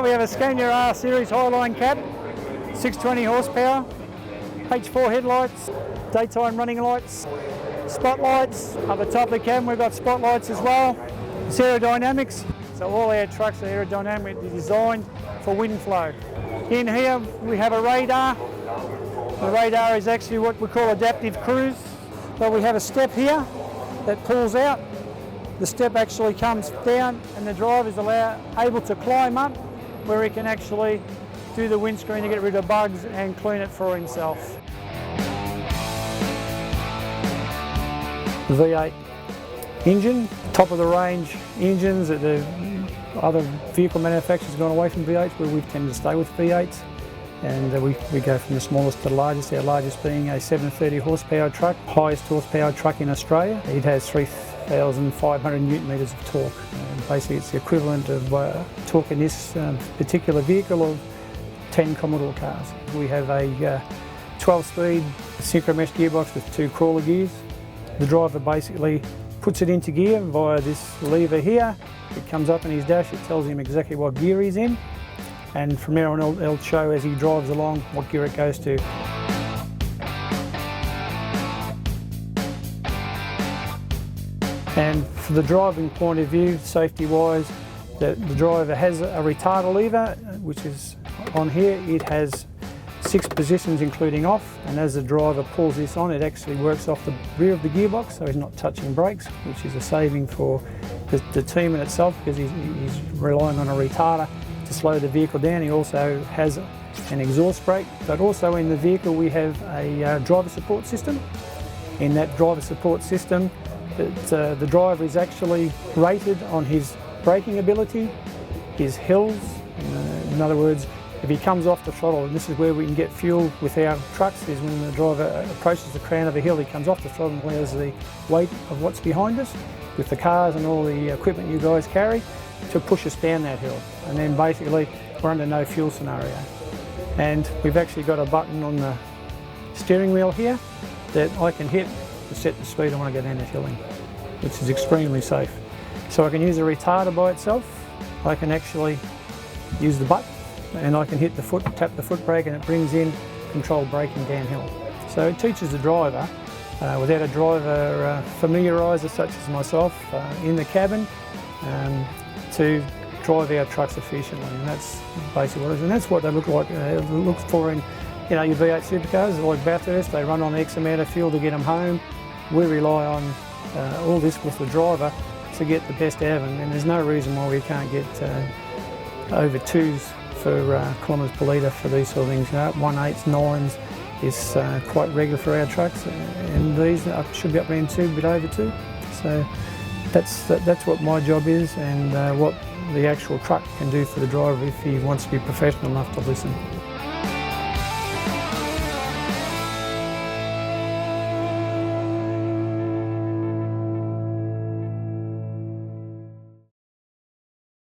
we have a Scania R Series Highline cab, 620 horsepower, H4 headlights, daytime running lights, spotlights. Up the top of the cab we've got spotlights as well. It's aerodynamics, so all our trucks are aerodynamically designed for wind flow. In here we have a radar. The radar is actually what we call adaptive cruise. So we have a step here that pulls out. The step actually comes down and the driver is able to climb up where he can actually do the windscreen to get rid of bugs and clean it for himself. The V8 engine, top of the range engines that the other vehicle manufacturers have gone away from V8s, where we tend to stay with V8s. And we go from the smallest to the largest, our largest being a 730 horsepower truck, highest horsepower truck in Australia. It has 3,500 newton metres of torque. Basically it's the equivalent of torque in this particular vehicle of 10 Commodore cars. We have a 12-speed synchro mesh gearbox with 2 crawler gears. The driver basically puts it into gear via this lever here. It comes up in his dash, it tells him exactly what gear he's in. And from there on it'll show as he drives along what gear it goes to. And from the driving point of view, safety-wise, the driver has a retarder lever, which is on here. It has 6 positions including off, and as the driver pulls this on, it actually works off the rear of the gearbox, so he's not touching brakes, which is a saving for the team in itself, because he's relying on a retarder to slow the vehicle down. He also has an exhaust brake, but also in the vehicle we have a driver support system. In that driver support system, the driver is actually rated on his braking ability, his hills. In other words, if he comes off the throttle, and this is where we can get fuel with our trucks, is when the driver approaches the crown of a hill, he comes off the throttle and allows the weight of what's behind us, with the cars and all the equipment you guys carry, to push us down that hill. And then basically we're under no fuel scenario. And we've actually got a button on the steering wheel here that I can hit to set the speed I want to go down that hill in, which is extremely safe. So I can use a retarder by itself, I can actually use the button, and I can hit the foot, tap the foot brake, and it brings in controlled braking downhill. So it teaches the driver, without a driver familiariser such as myself in the cabin, to drive our trucks efficiently, and that's basically what it is. And that's what they look like. Look for in, your V8 supercars, like Bathurst. They run on X amount of fuel to get them home. We rely on all this with the driver to get the best out of them, and there's no reason why we can't get over 2s for kilometres per litre for these sort of things. 1/8s, 9s is quite regular for our trucks, and these should be up around 2, a bit over 2. So that's what my job is, and what the actual truck can do for the driver if he wants to be professional enough to listen.